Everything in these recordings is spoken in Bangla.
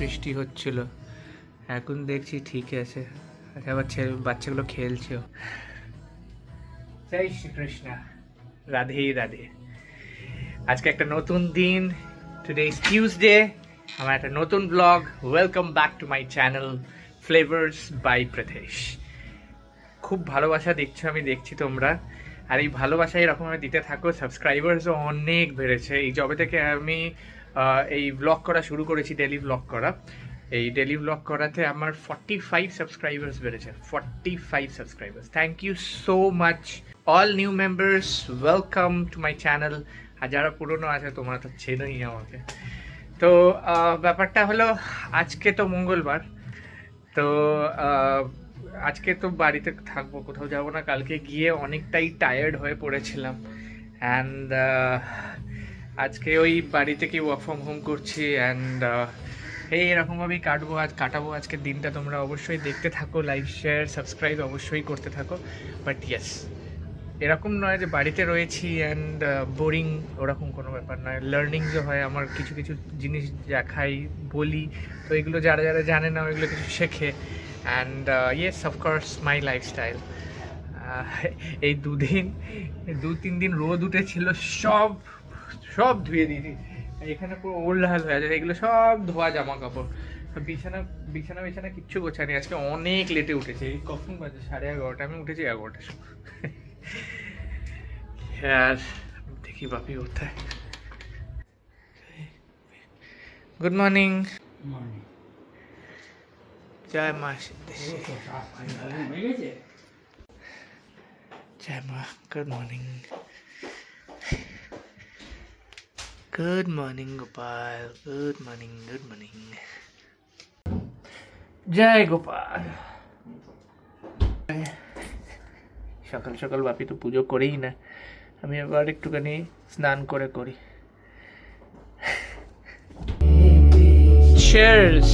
বৃষ্টি হচ্ছিল, এখন দেখছি ঠিক আছে, আবার বাচ্চাগুলো খেলছেও। জয় শ্রীকৃষ্ণ, রাধে রাধে। আজকে একটা নতুন দিন, টুডে ইজ টিউসডে, আমার একটা নতুন blog. Welcome back to my channel flavours by Prothesh. খুব ভালোবাসা দিচ্ছ, আমি দেখছি তোমরা, আর এই ভালোবাসা এরকম দিতে থাকো। সাবস্ক্রাইবার্সও অনেক বেড়েছে এই যবে থেকে আমি এই ব্লগ করা শুরু করেছি, ডেলি ব্লগ করা। এই ডেলি ব্লগ করাতে আমার 45 সাবস্ক্রাইবার্স বেড়েছে, 45 subscribers. Thank you so much all new members, welcome to my channel. আর যারা পুরনো আছে তোমরা তো চেনোই আমাকে। তো ব্যাপারটা হলো, আজকে তো মঙ্গলবার, তো আজকে তো বাড়িতে থাকবো, কোথাও যাবো না। কালকে গিয়ে অনেকটাই টায়ার্ড হয়ে পড়েছিলাম, অ্যান্ড আজকে ওই বাড়িতে কি ওয়ার্ক ফ্রম হোম করছি, অ্যান্ড এরকমভাবেই কাটাবো আজকের দিনটা। তোমরা অবশ্যই দেখতে থাকো, লাইক শেয়ার সাবস্ক্রাইব অবশ্যই করতে থাকো। বাট ইয়েস, এরকম নয় যে বাড়িতে রয়েছি অ্যান্ড বোরিং, ওরকম কোনো ব্যাপার নয়। লার্নিংসও হয় আমার, কিছু কিছু জিনিস দেখাই বলি, তো এগুলো যারা যারা জানে না ওইগুলো কিছু শেখে। And yes, of course my lifestyle. এই 2-3 দিন রোদ উঠেছিল, সব ধুয়ে দিয়েছি। এখানে পুরো ওলহাল হয়ে আছে, এগুলো সব ধোয়া জামা কাপড়। বিছানা কিচ্ছু গোছানি। আজকে অনেক লেটে উঠেছে, এই কখন বাজে 11:30, আমি উঠেছি 11টার সময়। আর দেখি বাপি কোথায়। Good morning. জয় মা সিদ্ধেশ্বরী। জয় মা। Good morning. Good morning Gopal, good morning, good morning. জয় গোপাল। সকাল সকাল বাপি তো পুজো করেই না, আমি আবার একটুখানি স্নান করে করি। Cheers.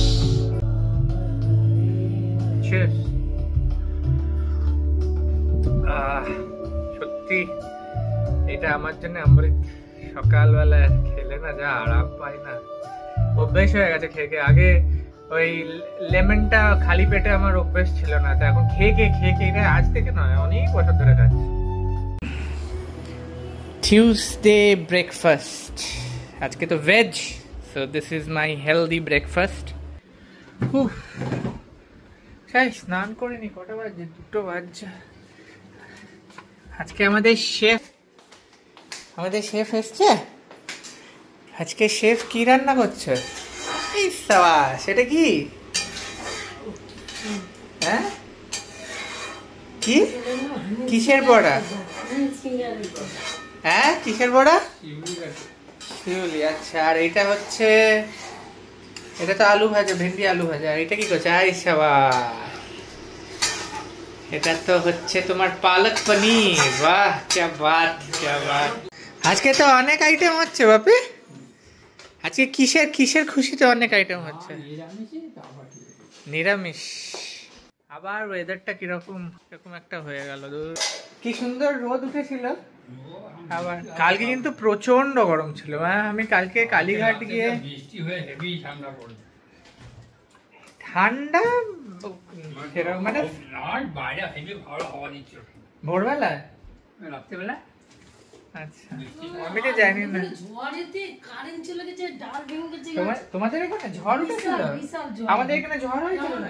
Cheers. সত্যি এটা আমার জন্য অমৃত। সকালবেলা খেলে না যা আরাম পাই না, অভ্যেস হয়ে গেছে খেয়ে। আগে ওই লেমনটা খালি পেটে আমার অভ্যেস ছিল না, তো এখন খেয়ে আজ থেকে নয়, অনেক বছর ধরে খাচ্ছি। টিউসডে ব্রেকফাস্ট আজকে তো veg, so this is my healthy breakfast. স্নান করিনি, কটা বাজছে? 2টো বাজছে। আজকে আমাদের শেফ এসছে। আজকে শেফ কি রান্না করছে? এই সাবা, সেটা কি? হ্যাঁ, কি কিসের বড়া? হ্যাঁ, কিসের বড়া? শিউলি। আচ্ছা, আর এটা হচ্ছে, এটা তো আলু ভাজা, ভেন্ডি আলু ভাজা। আর এটা কি করছে? আই সাবা, এটা তো হচ্ছে তোমার পালক পনির। বাহ, क्या बात, क्या बात। আজকে তো অনেক আইটেম হচ্ছে বাপি। আজকে কিসের খুশিতে অনেক আইটেম হচ্ছে? নিরামিষ। আবার ওয়েদারটা কিরকম একটা হয়ে গেল। কি সুন্দর রোদ উঠেছিল, আবার কালকে কিন্তু প্রচন্ড গরম ছিল। আমি কালকে কালীঘাট গিয়ে ঠান্ডা মানে ভোরবেলা, রাত্রিবেলা। আচ্ছা, আমি তো জানি না। তোমাদের এখানে ঝড় উঠেছিল? আমাদের এখানে ঝড় হয়েছিল না,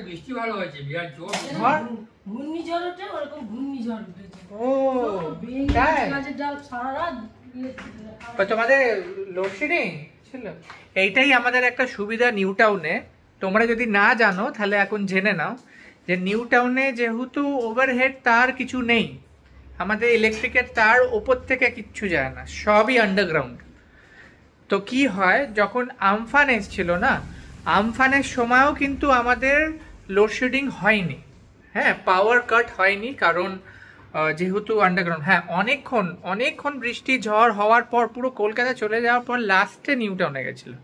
বৃষ্টি ভালো হয়েছে, বিরাট জোর ঝড়, ঘূর্ণিঝড় ওঠে, ওরকম ঘূর্ণিঝড় উঠেছে। ও তাই? তোমাদের লোডশেডিং ছিল? এইটাই আমাদের একটা সুবিধা নিউ টাউনে। তোমরা যদি না জানো তাহলে এখন জেনে নাও যে নিউ টাউনে যেহেতু ওভারহেড তার কিছু নেই, আমাদের ইলেকট্রিকের তার ওপর থেকে কিচ্ছু যায় না, সবই আন্ডারগ্রাউন্ড। তো কি হয়, যখন আমফান এসছিল না, আমফানের সময়ও কিন্তু আমাদের লোডশেডিং হয়নি। হ্যাঁ, পাওয়ার কাট হয়নি, কারণ যেহেতু আন্ডারগ্রাউন্ড। হ্যাঁ, অনেকক্ষণ বৃষ্টি ঝড় হওয়ার পর, পুরো কলকাতা চলে যাওয়ার পর লাস্টে নিউ টাউনে গেছিল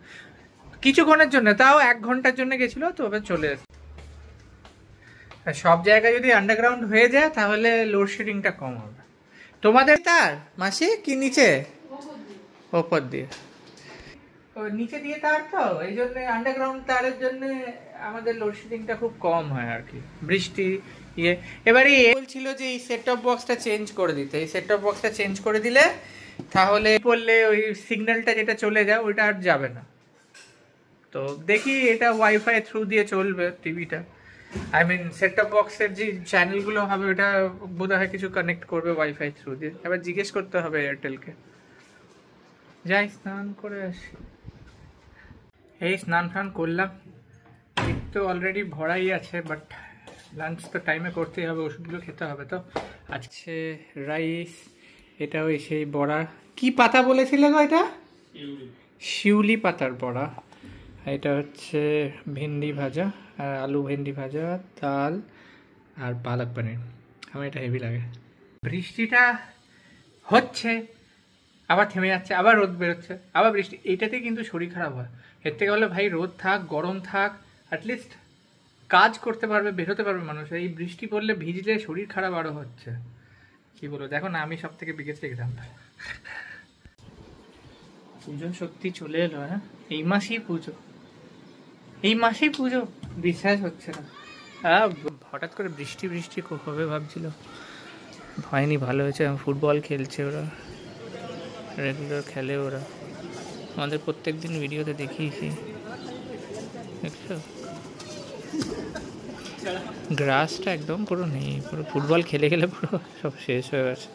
কিছুক্ষণের জন্য, তাও 1 ঘন্টার জন্য গেছিল, তবে চলে এসেছে। সব জায়গায় যদি আন্ডারগ্রাউন্ড হয়ে যায় তাহলে লোডশেডিংটা কম হবে। তোমাদের তার মাসি কি নিচে? ওপর দিয়ে। নিচে দিয়ে তার তো এই জন্য আন্ডারগ্রাউন্ড তারের জন্য আমাদের লোডশেডিংটা খুব কম হয় আর কি, বৃষ্টি ইয়ে। এবারে বলছিল যে এই সেট টপ বক্সটা চেঞ্জ করে দিতে, এই সেট টপ বক্সটা চেঞ্জ করে দিলে তাহলে পড়লে ওই সিগন্যালটা যেটা চলে যায় ওইটা আর যাবে না। তো দেখি এটা ওয়াইফাই থ্রু দিয়ে চলবে টিভিটা, আই মিন সেট টপ বক্সের যে চ্যানেলগুলো হবে ওটা বোধহয় কিছু কানেক্ট করবে ওয়াইফাই থ্রু দিয়ে। এবার জিজ্ঞেস করতে হবে এয়ারটেলকে। যাই স্নান করে আসি। এই স্নান ফান করলাম, পেট তো অলরেডি ভরাই আছে, বাট লাঞ্চ তো টাইমে করতেই হবে, ওষুধগুলো খেতে হবে। তো আজকে রাইস, এটা ওই সেই বড়া, কি পাতা বলেছিলে গো এটা? শিউলি পাতার বড়া। এটা হচ্ছে ভেন্ডি ভাজা, আলু ভেন্ডি ভাজা, ডাল আর পালক পনির। আমার এটা হেভি লাগে। বৃষ্টিটা হচ্ছে, আবার থেমে যাচ্ছে, আবার রোদ বেরোচ্ছে, আবার বৃষ্টি। এইটাতে কিন্তু শরীর খারাপ হয়। এর থেকে হলে ভাই রোদ থাক, গরম থাক, অ্যাটলিস্ট কাজ করতে পারবে, বেরোতে পারবে মানুষ। এই বৃষ্টি পড়লে ভিজলে শরীর খারাপ আরও হচ্ছে। কি বলবো, দেখো না, আমি সব থেকে বিগেস্ট এক্সাম্পল। পুজো সত্যি চলে এলো। হ্যাঁ, এই মাসেই পুজো, এই মাসেই পুজো, বিশ্বাস হচ্ছে না। হঠাৎ করে বৃষ্টি বৃষ্টি হবে ভাবছিল, হয়নি, ভালো হয়েছে। ফুটবল খেলছে ওরা, রেগুলার খেলে ওরা, আমাদের প্রত্যেক দিন ভিডিওতে দেখিয়েছি, দেখছো গ্রাসটা একদম পুরো নেই, পুরো ফুটবল খেলে খেলে পুরো সব শেষ হয়ে গেছে।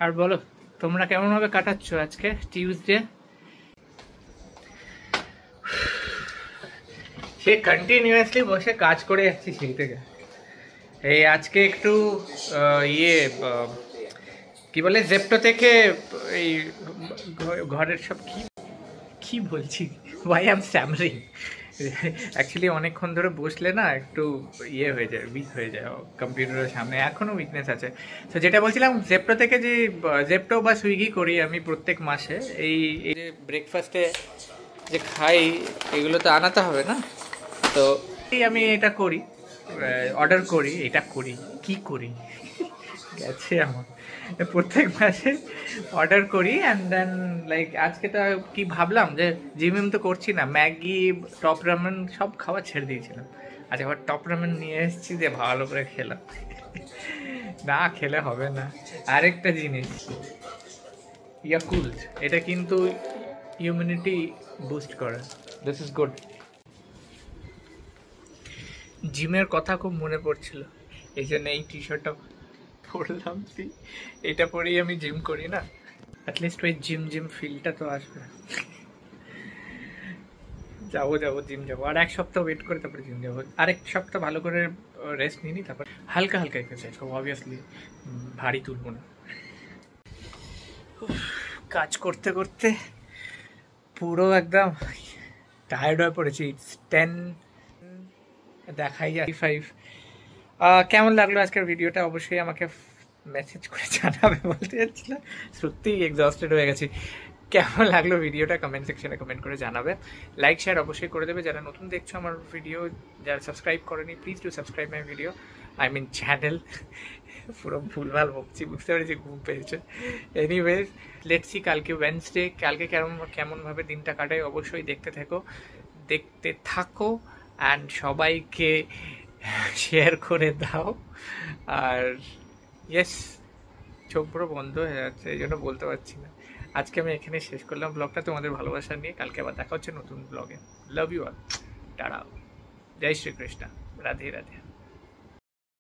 আর বলো, তোমরা কেমন ভাবে কাটাচ্ছ আজকে টিউসডে? সে কন্টিনিউয়াসলি বসে কাজ করে যাচ্ছি সেই থেকে। এই আজকে একটু কি বলে, জেপ্টো থেকে এই ঘরের সব কি বলছি, ভাই আই এম স্ট্যামারিং। অ্যাকচুয়ালি অনেকক্ষণ ধরে বসলে না একটু ইয়ে হয়ে যায়, উইক হয়ে যায় কম্পিউটারের সামনে, এখনও উইকনেস আছে। তো যেটা বলছিলাম, জেপ্টো থেকে যে জেপ্টো বা সুইগি করি আমি প্রত্যেক মাসে, এই যে ব্রেকফাস্টে যে খাই এগুলো তো আনাতে হবে না, তো আমি এটা করি, অর্ডার করি, এটা করি, কি করি গেছে আমার, প্রত্যেক মাসে অর্ডার করি। অ্যান্ড দেন লাইক আজকে তো কি ভাবলাম যে জিম তো করছি না, ম্যাগি, টপ রামেন সব খাওয়া ছেড়ে দিয়েছিলাম। আচ্ছা, আবার টপ রামেন নিয়ে এসেছি, যে ভালো করে খেলাম, না খেলে হবে না। আরেকটা জিনিস, ইয়াকুল্ট, এটা কিন্তু ইমিউনিটি বুস্ট করে, দিস ইজ গুড। জিমের কথা খুব মনে পড়ছিল, এই জন্য এই টি শার্টটা পরলাম। এটা পরেই আমি জিম করি না, অ্যাটলিস্ট ওই জিম ফিলটা তো আসবে। যাবো জিম যাবো, আর এক সপ্তাহ ওয়েট করে তারপরে জিম যাবো। আরেক সপ্তাহ ভালো করে রেস্ট নিই, তারপর হালকা হালকা এক্সারসাইজ করবো, অবভিয়াসলি ভারী তুলবো না। কাজ করতে করতে পুরো একদম টায়ার্ড হয়ে পড়েছি। 10 দেখাই যায় 5। কেমন লাগলো আজকের ভিডিওটা অবশ্যই আমাকে মেসেজ করে জানাবে, বলতে যাচ্ছিলাম, সত্যিই এক্সস্টেড হয়ে গেছি। কেমন লাগলো ভিডিওটা কমেন্ট সেকশনে কমেন্ট করে জানাবে। লাইক শেয়ার অবশ্যই করে দেবে যারা নতুন দেখছো আমার ভিডিও, যারা সাবস্ক্রাইব করেনি please do subscribe my video, I mean channel. পুরো ভুলভাল বকছি, বুঝতে পেরেছি, ঘুম পেয়েছে। এনিওয়েজ লেটস সি কালকে ওয়েডনেসডে, কালকে কেমনভাবে দিনটা কাটায় অবশ্যই দেখতে থাকো অ্যান্ড সবাইকে শেয়ার করে দাও। আর ইয়েস, চোখ পুরো বন্ধ হয়ে যাচ্ছে, এই জন্য বলতে পারছি না। আজকে আমি এখানে শেষ করলাম ব্লগটা তোমাদের ভালোবাসা নিয়ে। কালকে আবার দেখা হচ্ছে নতুন ব্লগে। লাভ ইউ অল, টাটা, জয় শ্রীকৃষ্ণ, রাধে রাধে।